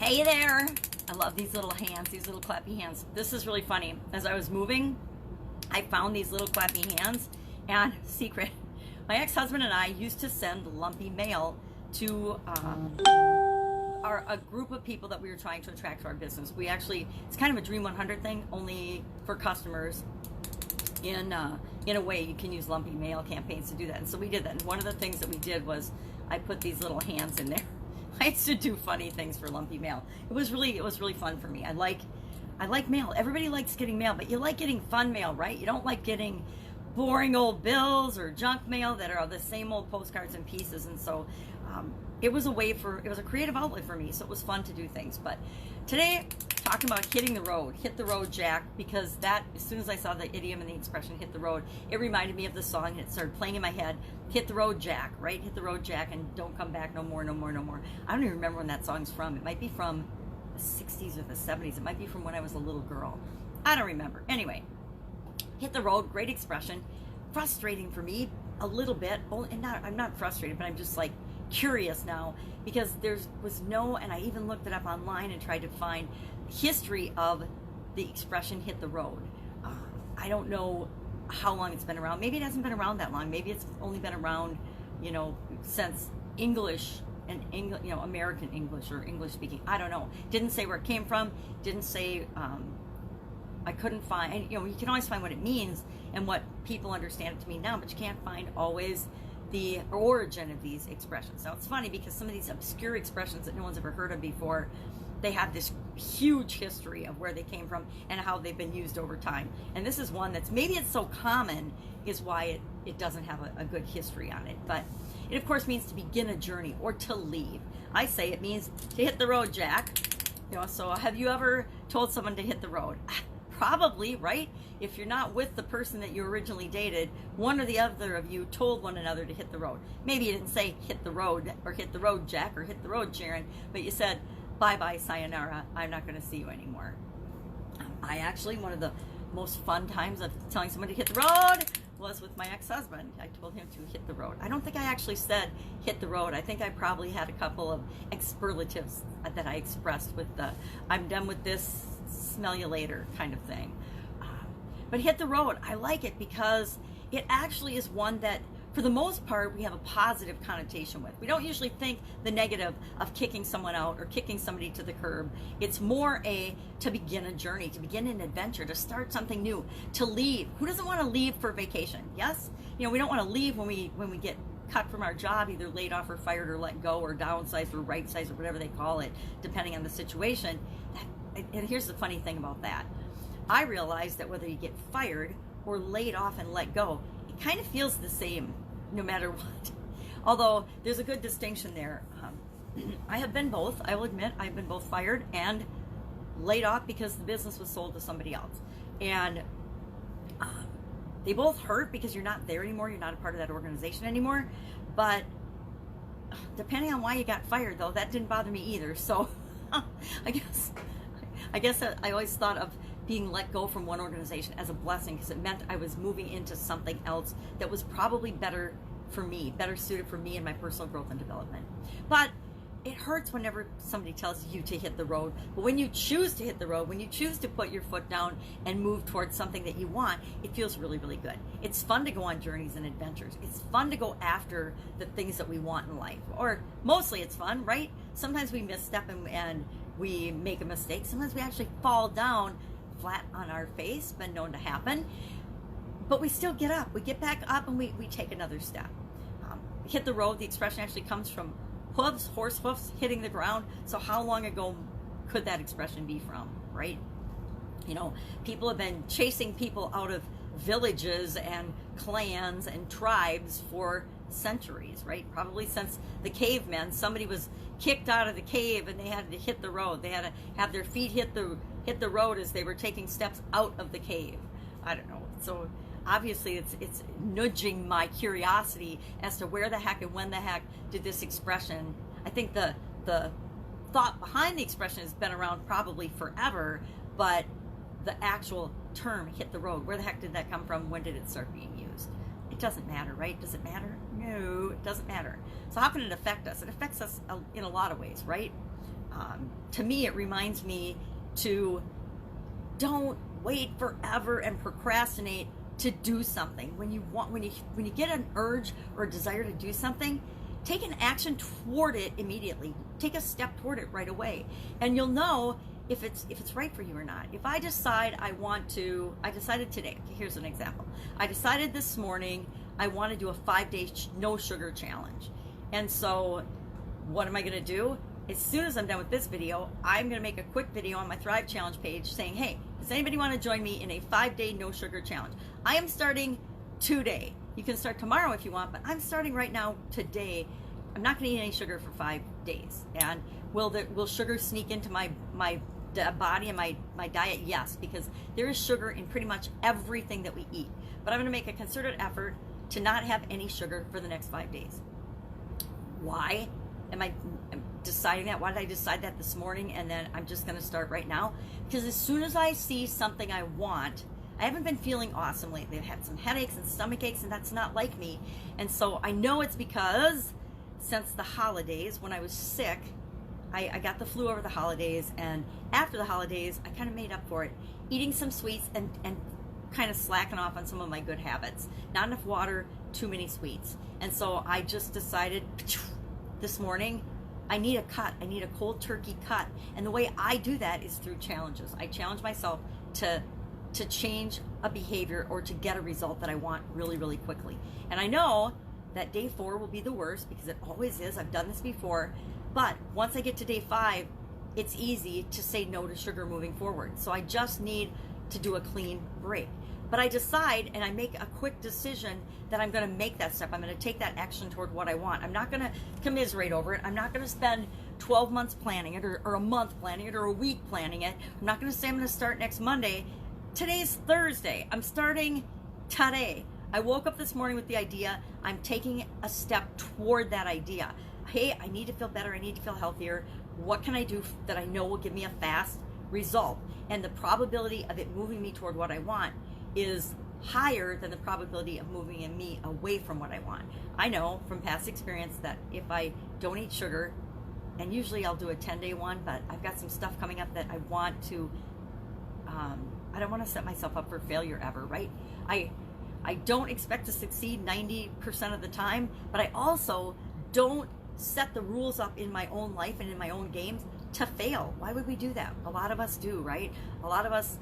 Hey there! I love these little hands, these little clappy hands. This is really funny. As I was moving, I found these little clappy hands, and secret, my ex-husband and I used to send lumpy mail to a group of people that we were trying to attract to our business. We actually, it's kind of a Dream 100 thing, only for customers. In a way, you can use lumpy mail campaigns to do that. And so we did that. And one of the things that we did was I put these little hands in there. I used to do funny things for lumpy mail. It was really fun for me. I like mail. Everybody likes getting mail, but you like getting fun mail, right? You don't like getting boring old bills or junk mail that are the same old postcards and pieces. And so it was a creative outlet for me. So it was fun to do things. But today, talking about hitting the road, hit the road, Jack, because that, as soon as I saw the idiom and the expression hit the road, it reminded me of the song, and it started playing in my head. Hit the road, Jack, right? Hit the road, Jack, and don't come back no more, no more, no more. I don't even remember when that song's from. It might be from the 60s or the 70s. It might be from when I was a little girl. I don't remember. Anyway, hit the road, great expression. Frustrating for me a little bit. I'm not frustrated, but I'm just like curious now, because and I even looked it up online and tried to find history of the expression hit the road. I don't know how long it's been around. Maybe it hasn't been around that long. Maybe it's only been around, since English and American English or English speaking. I don't know. Didn't say where it came from. Didn't say. I couldn't find. You can always find what it means and what people understand it to mean now, but you can't find always the origin of these expressions. Now it's funny because some of these obscure expressions that no one's ever heard of before, they have this huge history of where they came from and how they've been used over time. And this is one that's, maybe it's so common is why it doesn't have a good history on it. But it of course means to begin a journey or to leave. I say it means to hit the road, Jack. So have you ever told someone to hit the road? Probably, right? If you're not with the person that you originally dated, one or the other of you told one another to hit the road. Maybe you didn't say hit the road or hit the road, Jack, or hit the road, Sharon, but you said, bye-bye, sayonara, I'm not going to see you anymore. One of the most fun times of telling someone to hit the road was with my ex-husband. I told him to hit the road. I don't think I actually said hit the road. I think I probably had a couple of expletives that I expressed with the I'm done with this, smell you later kind of thing. But hit the road, I like it because it actually is one that, for the most part, we have a positive connotation with. We don't usually think the negative of kicking someone out or kicking somebody to the curb. It's more to begin a journey, to begin an adventure, to start something new, to leave. Who doesn't want to leave for vacation? Yes? We don't want to leave when we get cut from our job, either laid off or fired or let go or downsized or right-sized or whatever they call it, depending on the situation. And here's the funny thing about that. I realized that whether you get fired or laid off and let go, it kind of feels the same no matter what. Although there's a good distinction there. I have been both. I will admit I've been both fired and laid off because the business was sold to somebody else. And they both hurt because you're not there anymore. You're not a part of that organization anymore. But depending on why you got fired, though, that didn't bother me either. So I guess I always thought of being let go from one organization as a blessing, because it meant I was moving into something else that was probably better for me, better suited for me and my personal growth and development. But it hurts whenever somebody tells you to hit the road. But when you choose to hit the road, when you choose to put your foot down and move towards something that you want, it feels really, really good. It's fun to go on journeys and adventures. It's fun to go after the things that we want in life. Or mostly it's fun, right? Sometimes we misstep and we make a mistake. Sometimes we actually fall down flat on our face, been known to happen, but we still get up. We get back up and we take another step. Hit the road, the expression actually comes from hooves, horse hoofs hitting the ground. So how long ago could that expression be from, right? People have been chasing people out of villages and clans and tribes for centuries, right? Probably since the cavemen. Somebody was kicked out of the cave and they had to hit the road. They had to have their feet hit the road as they were taking steps out of the cave. I don't know. So obviously it's nudging my curiosity as to where the heck and when the heck did this expression, I think the thought behind the expression has been around probably forever, but the actual term hit the road, where the heck did that come from? When did it start being used? It doesn't matter, right? Does it matter? No, it doesn't matter. So how can it affect us? It affects us in a lot of ways, right? To me, it reminds me to don't wait forever and procrastinate to do something. When you get an urge or a desire to do something, take an action toward it immediately. Take a step toward it right away, and you'll know if it's right for you or not. If I decide I decided today. Here's an example. I decided this morning I want to do a 5-day no sugar challenge, and so what am I going to do? As soon as I'm done with this video, I'm going to make a quick video on my Thrive Challenge page saying, hey, does anybody want to join me in a 5-day no sugar challenge? I am starting today. You can start tomorrow if you want, but I'm starting right now today. I'm not going to eat any sugar for 5 days. And will sugar sneak into my body and my diet? Yes, because there is sugar in pretty much everything that we eat. But I'm going to make a concerted effort to not have any sugar for the next 5 days. Why am I deciding that? Why did I decide that this morning and then I'm just going to start right now? Because as soon as I see something I want, I haven't been feeling awesome lately. I've had some headaches and stomach aches, and that's not like me. And so I know it's because since the holidays, when I was sick, I got the flu over the holidays, and after the holidays, I kind of made up for it, eating some sweets and kind of slacking off on some of my good habits. Not enough water, too many sweets. And so I just decided this morning, I need a cut. I need a cold turkey cut. And the way I do that is through challenges. I challenge myself to change a behavior or to get a result that I want really, really quickly. And I know that day 4 will be the worst because it always is. I've done this before. But once I get to day 5, it's easy to say no to sugar moving forward. So I just need to do a clean break. But I decide and I make a quick decision that I'm going to make that step. I'm going to take that action toward what I want. I'm not going to commiserate over it. I'm not going to spend 12 months planning it or a month planning it or a week planning it. I'm not going to say I'm going to start next Monday. Today's Thursday. I'm starting today. I woke up this morning with the idea. I'm taking a step toward that idea. Hey, I need to feel better. I need to feel healthier. What can I do that I know will give me a fast result? And the probability of it moving me toward what I want is higher than the probability of moving me away from what I want. I know from past experience that if I don't eat sugar, and usually I'll do a 10-day one, but I've got some stuff coming up that I want to, I don't want to set myself up for failure ever, right? I don't expect to succeed 90% of the time, but I also don't set the rules up in my own life and in my own games to fail. Why would we do that? A lot of us do, right? A lot of us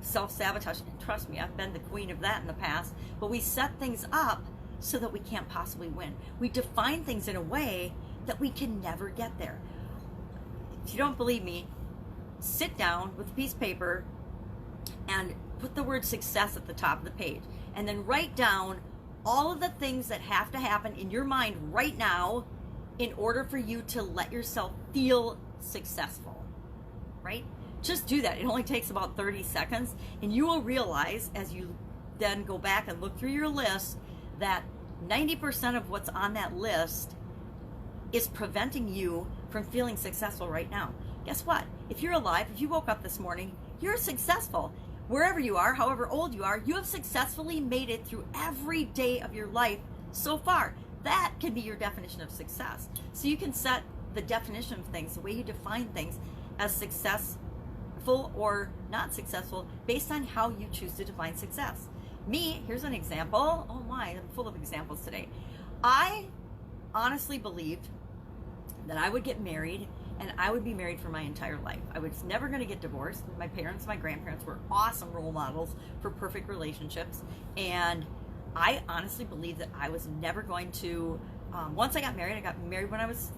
self-sabotage, and trust me, I've been the queen of that in the past, but we set things up so that we can't possibly win. We define things in a way that we can never get there. If you don't believe me, sit down with a piece of paper and put the word success at the top of the page, and then write down all of the things that have to happen in your mind right now in order for you to let yourself feel successful, right? Just do that. It only takes about 30 seconds, and you will realize as you then go back and look through your list that 90% of what's on that list is preventing you from feeling successful right now. Guess what? If you're alive, if you woke up this morning, you're successful. Wherever you are, however old you are, you have successfully made it through every day of your life so far. That can be your definition of success. So you can set the definition of things, the way you define things, as successful or not successful based on how you choose to define success. Me, here's an example. Oh my, I'm full of examples today. I honestly believed that I would get married and I would be married for my entire life. I was never going to get divorced. My parents, my grandparents were awesome role models for perfect relationships. And I honestly believed that I was never going to, once I got married when I was,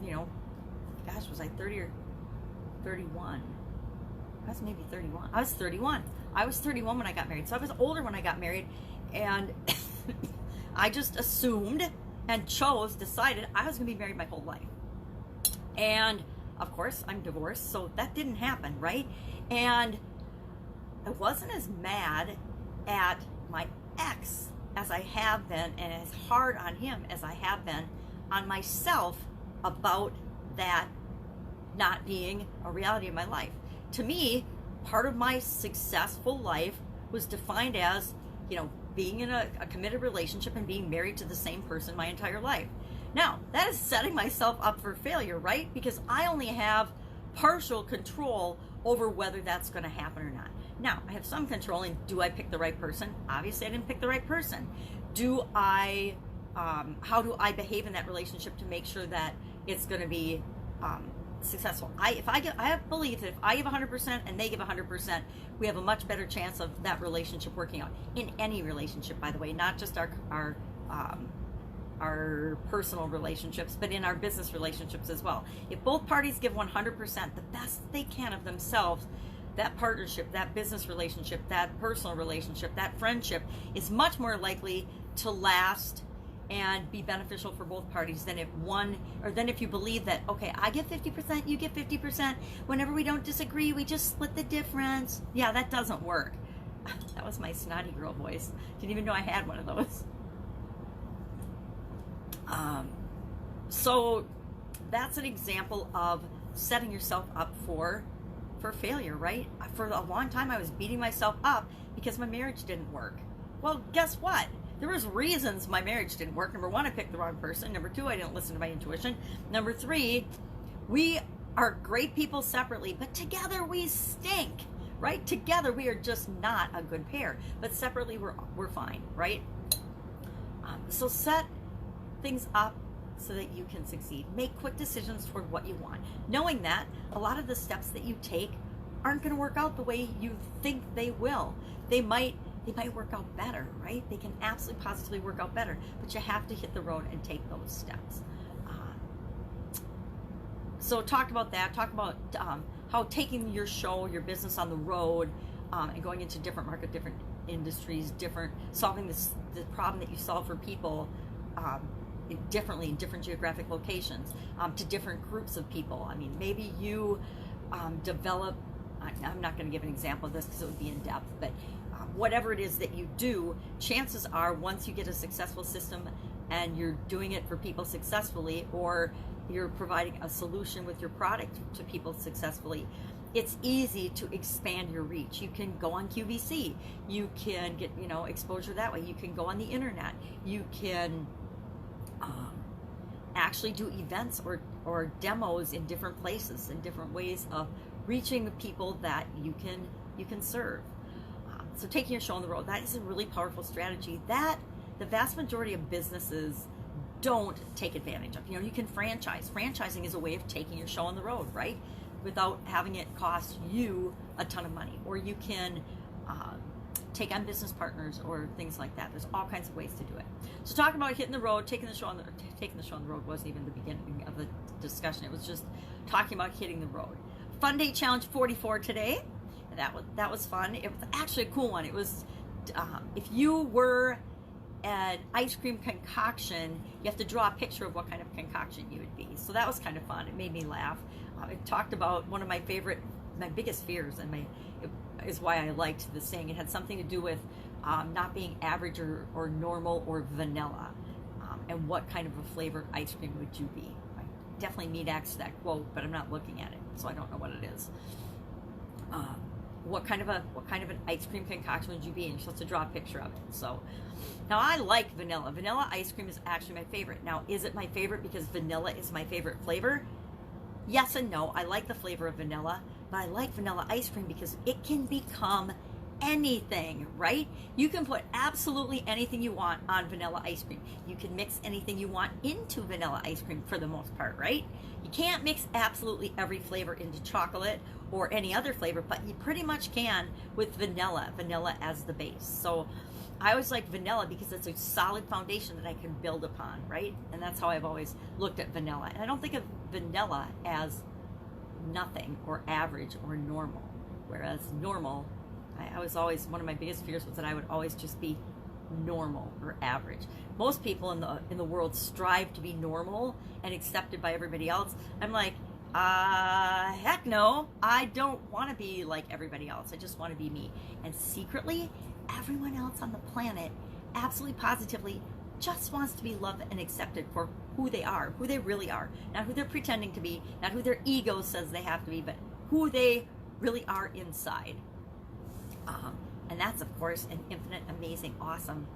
gosh, was I 30 or 31? I was maybe 31. I was 31. I was 31 when I got married. So I was older when I got married. And I just assumed and decided I was going to be married my whole life. And of course, I'm divorced, so that didn't happen, right? And I wasn't as mad at my ex as I have been, and as hard on him as I have been on myself about that not being a reality of my life. To me, part of my successful life was defined as, being in a committed relationship and being married to the same person my entire life. Now, that is setting myself up for failure, right? Because I only have partial control over whether that's going to happen or not. Now, I have some control in, do I pick the right person? Obviously, I didn't pick the right person. How do I behave in that relationship to make sure that it's going to be successful? I believe that if I give 100% and they give 100%, we have a much better chance of that relationship working out. In any relationship, by the way, not just our personal relationships, but in our business relationships as well. If both parties give 100%, the best they can of themselves, that partnership, that business relationship, that personal relationship, that friendship is much more likely to last and be beneficial for both parties than if you believe that, okay, I give 50%, you give 50%. Whenever we don't disagree, we just split the difference. Yeah, that doesn't work. That was my snotty girl voice. Didn't even know I had one of those. So that's an example of setting yourself up for failure, right? For a long time, I was beating myself up because my marriage didn't work. Well, guess what? There was reasons my marriage didn't work. Number one, I picked the wrong person. Number two, I didn't listen to my intuition. Number three, we are great people separately, but together we stink, right? Together we are just not a good pair, but separately we're fine, right? So set things up so that you can succeed. Make quick decisions toward what you want, knowing that a lot of the steps that you take aren't going to work out the way you think they will. They might work out better, right? They can absolutely positively work out better, but you have to hit the road and take those steps. So talk about that. Talk about how taking your show, your business on the road, and going into different markets, different industries, solving the problem that you solve for people differently in different geographic locations, to different groups of people. I mean, maybe you develop, I'm not going to give an example of this because it would be in depth, but whatever it is that you do, chances are once you get a successful system and you're doing it for people successfully, or you're providing a solution with your product to people successfully, it's easy to expand your reach. You can go on QVC, you can get exposure that way, you can go on the internet, you can actually do events or demos in different places, in different ways of reaching the people that you can serve. So taking your show on the road, that is a really powerful strategy that the vast majority of businesses don't take advantage of. You can franchise. Franchising is a way of taking your show on the road, right? Without having it cost you a ton of money. Or you can take on business partners or things like that. There's all kinds of ways to do it. So talking about hitting the road, taking the show on the road wasn't even the beginning of the discussion. It was just talking about hitting the road. Fun Day Challenge 44 today. That was fun. It was actually a cool one. It was if you were an ice cream concoction, you have to draw a picture of what kind of concoction you would be. So that was kind of fun. It made me laugh. It talked about one of my biggest fears, and is why I liked the saying. It had something to do with not being average or normal or vanilla, and what kind of a flavored ice cream would you be? I definitely need access to that quote, but I'm not looking at it, so I don't know what it is. What kind of an ice cream concoction would you be? And you're supposed to draw a picture of it. So now I like vanilla. Vanilla ice cream is actually my favorite. Now, is it my favorite because vanilla is my favorite flavor? Yes and no. I like the flavor of vanilla, but I like vanilla ice cream because it can become anything, right? You can put absolutely anything you want on vanilla ice cream. You can mix anything you want into vanilla ice cream for the most part, right? You can't mix absolutely every flavor into chocolate or any other flavor, but you pretty much can with vanilla as the base. So I always like vanilla because it's a solid foundation that I can build upon, right? And that's how I've always looked at vanilla. And I don't think of vanilla as nothing or average or normal, whereas normal, I was always, one of my biggest fears was that I would always just be normal or average. Most people in the world strive to be normal and accepted by everybody else. I'm like, heck no, I don't want to be like everybody else. I just want to be me. And secretly, everyone else on the planet, absolutely positively, just wants to be loved and accepted for who they are, who they really are. Not who they're pretending to be, not who their ego says they have to be, but who they really are inside. And that's, of course, an infinite, amazing, awesome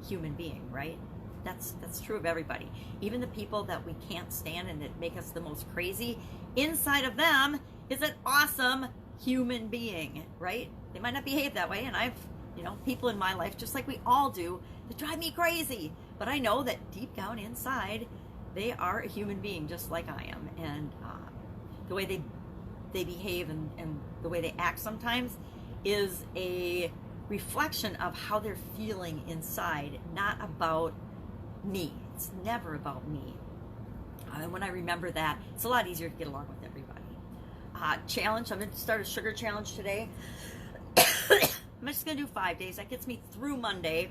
human being, right? That's true of everybody. Even the people that we can't stand and that make us the most crazy, inside of them is an awesome human being, right? They might not behave that way, and I've, people in my life, just like we all do, that drive me crazy. But I know that deep down inside, they are a human being just like I am. And the way they behave and the way they act sometimes is a reflection of how they're feeling inside, not about me. It's never about me. And when I remember that, it's a lot easier to get along with everybody. Challenge. I'm going to start a sugar challenge today. I'm just going to do 5 days. That gets me through Monday.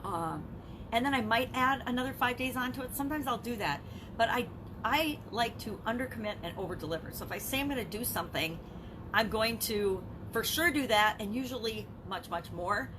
And then I might add another 5 days onto it. Sometimes I'll do that. But I like to undercommit and overdeliver. So if I say I'm going to do something, I'm going to for sure do that, and usually much, much more.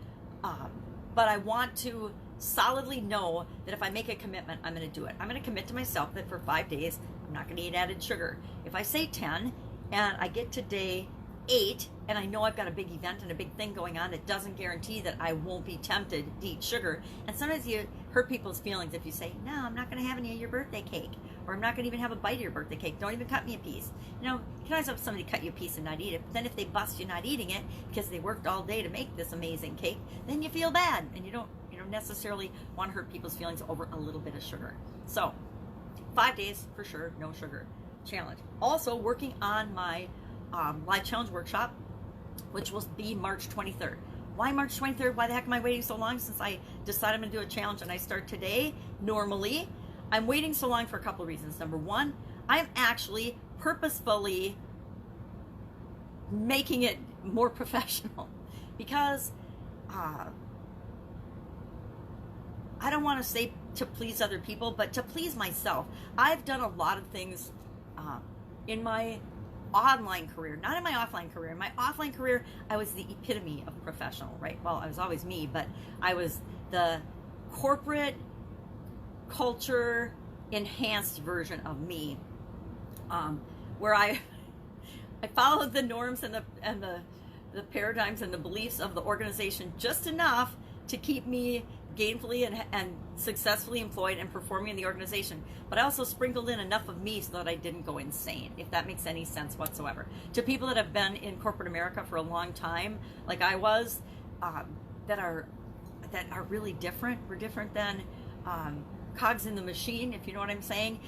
But I want to solidly know that if I make a commitment, I'm going to do it. I'm going to commit to myself that for 5 days, I'm not going to eat added sugar. If I say 10 and I get to day 8 and I know I've got a big event and a big thing going on, that doesn't guarantee that I won't be tempted to eat sugar. And sometimes you hurt people's feelings if you say, no, I'm not going to have any of your birthday cake, or I'm not going to even have a bite of your birthday cake. Don't even cut me a piece. You can always have somebody cut you a piece and not eat it. But then if they bust you not eating it because they worked all day to make this amazing cake, then you feel bad, and you don't necessarily want to hurt people's feelings over a little bit of sugar. So 5 days for sure, no sugar challenge. Also working on my live challenge workshop, which will be March 23rd. Why March 23rd? Why the heck am I waiting so long since I decided I'm going to do a challenge and I start today? Normally, I'm waiting so long for a couple of reasons. Number one, I'm actually purposefully making it more professional because I don't want to say to please other people, but to please myself. I've done a lot of things in my online career, not in my offline career. In my offline career, I was the epitome of professional, right? Well, I was always me, but I was the corporate culture enhanced version of me, where I followed the norms and the paradigms and the beliefs of the organization just enough to keep me gainfully and successfully employed and performing in the organization. But I also sprinkled in enough of me so that I didn't go insane, if that makes any sense whatsoever. To people that have been in corporate America for a long time, like I was, that are really different. We're different than cogs in the machine, if you know what I'm saying.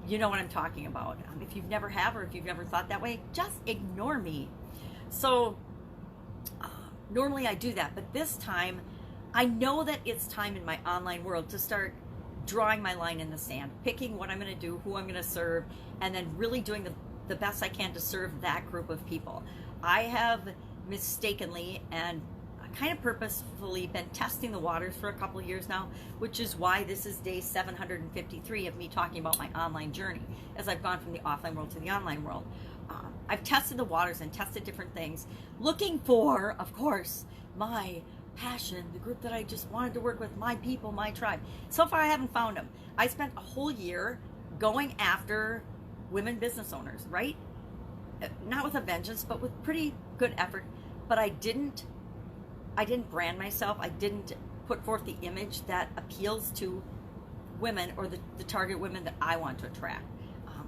You know what I'm talking about. If you've never have, or if you've never thought that way, just ignore me. So normally I do that, but this time I know that it's time in my online world to start drawing my line in the sand, picking what I'm going to do, who I'm going to serve, and then really doing the best I can to serve that group of people. I have mistakenly and kind of purposefully been testing the waters for a couple of years now, which is why this is day 753 of me talking about my online journey as I've gone from the offline world to the online world. I've tested the waters and tested different things, looking for, of course, my passion, the group that I just wanted to work with, my people, my tribe. So far I haven't found them. I spent a whole year going after women business owners, right? Not with a vengeance, but with pretty good effort. But I didn't brand myself. I didn't put forth the image that appeals to women, or the target women that I want to attract.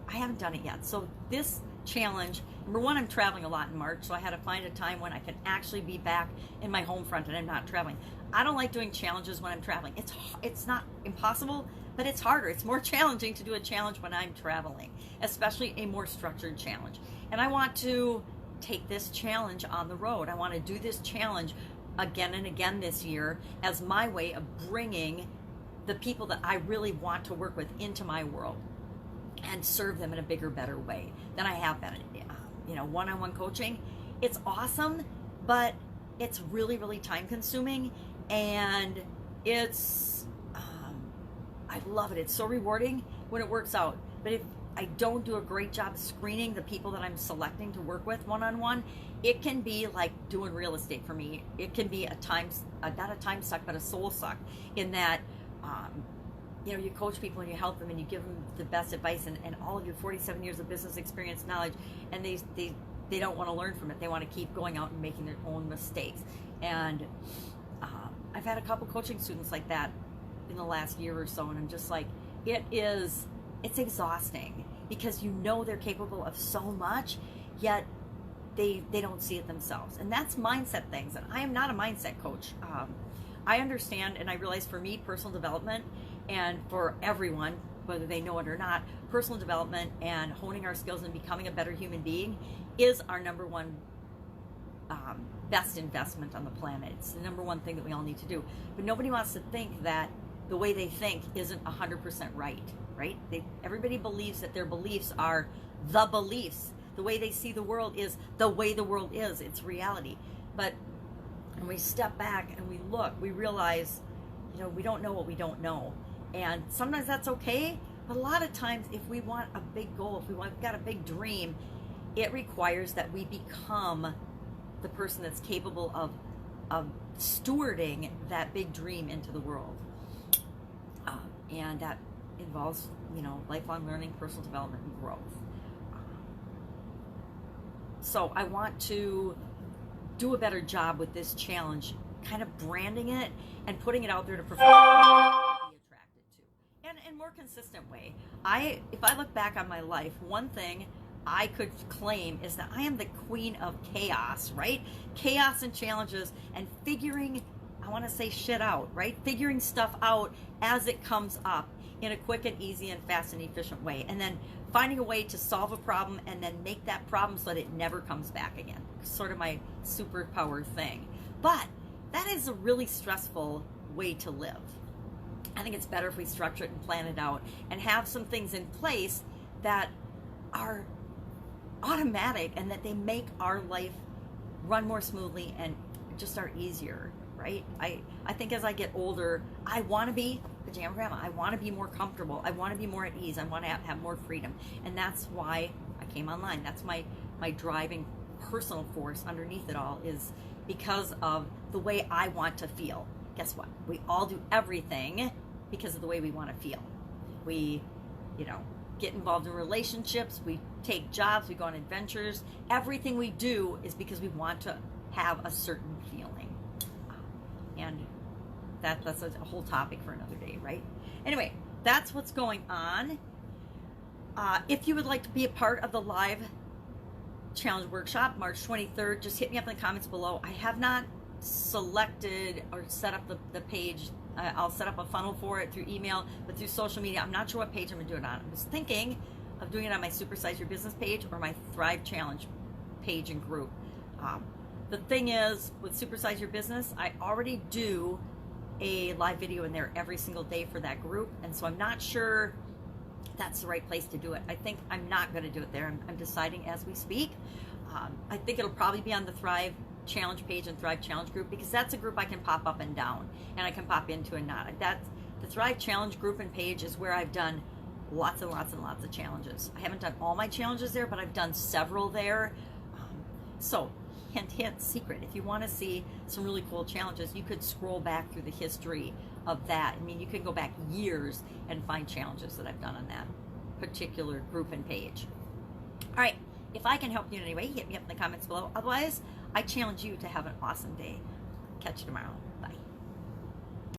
I haven't done it yet. So this challenge, number one, I'm traveling a lot in March, so I had to find a time when I can actually be back in my home front and I'm not traveling. I don't like doing challenges when I'm traveling. It's not impossible, but it's harder. It's more challenging to do a challenge when I'm traveling, especially a more structured challenge. And I want to take this challenge on the road. I want to do this challenge again and again this year as my way of bringing the people that I really want to work with into my world and serve them in a bigger, better way than I have been. One-on-one coaching, it's awesome, but it's really, really time consuming, and it's, I love it. It's so rewarding when it works out. But if I don't do a great job screening the people that I'm selecting to work with one-on-one, it can be like doing real estate for me. It can be not a time suck, but a soul suck, in that, you coach people and you help them and you give them the best advice and all of your 47 years of business experience, knowledge, and they don't want to learn from it. They want to keep going out and making their own mistakes. And I've had a couple coaching students like that in the last year or so, and I'm just like, it's exhausting. because you know they're capable of so much, yet they don't see it themselves. And that's mindset things. And I am not a mindset coach. I understand, and I realize for me, personal development, and for everyone, whether they know it or not, personal development and honing our skills and becoming a better human being is our number one best investment on the planet. It's the number one thing that we all need to do. But nobody wants to think that the way they think isn't 100% right? Everybody believes that their beliefs are the beliefs. The way they see the world is the way the world is. It's reality. But when we step back and we look, we realize, we don't know what we don't know. And sometimes that's okay, but a lot of times if we want a big goal, if we've got a big dream, it requires that we become the person that's capable of stewarding that big dream into the world. And that involves, lifelong learning, personal development, and growth. So I want to do a better job with this challenge, kind of branding it and putting it out there to professionals be attracted to. And in a more consistent way. If I look back on my life, one thing I could claim is that I am the queen of chaos, right? Chaos and challenges and figuring, I want to say shit out, right? Figuring stuff out as it comes up in a quick and easy and fast and efficient way. And then finding a way to solve a problem and then make that problem so that it never comes back again. Sort of my superpower thing. But that is a really stressful way to live. I think it's better if we structure it and plan it out and have some things in place that are automatic and that they make our life run more smoothly and just are easier, right? I think as I get older, I want to be pajama grandma. I want to be more comfortable. I want to be more at ease. I want to have more freedom. And that's why I came online. That's my driving personal force underneath it all, is because of the way I want to feel. Guess what? We all do everything because of the way we want to feel. We, get involved in relationships. We take jobs. We go on adventures. Everything we do is because we want to have a certain feeling. And that's a whole topic for another day, right? Anyway, that's what's going on. If you would like to be a part of the live challenge workshop, March 23rd, just hit me up in the comments below. I have not selected or set up the page. I'll set up a funnel for it through email, but through social media, I'm not sure what page I'm going to do it on. I was thinking of doing it on my Supersize Your Business page or my Thrive Challenge page and group. The thing is, with Supersize Your Business, I already do a live video in there every single day for that group, and so I'm not sure that's the right place to do it. I think I'm not going to do it there. I'm deciding as we speak. I think it'll probably be on the Thrive Challenge page and Thrive Challenge group, because that's a group I can pop up and down, and I can pop into and not. The Thrive Challenge group and page is where I've done lots and lots and lots of challenges. I haven't done all my challenges there, but I've done several there. So hint, secret. If you want to see some really cool challenges, you could scroll back through the history of that. I mean, you can go back years and find challenges that I've done on that particular group and page. All right, if I can help you in any way, hit me up in the comments below. Otherwise, I challenge you to have an awesome day. Catch you tomorrow.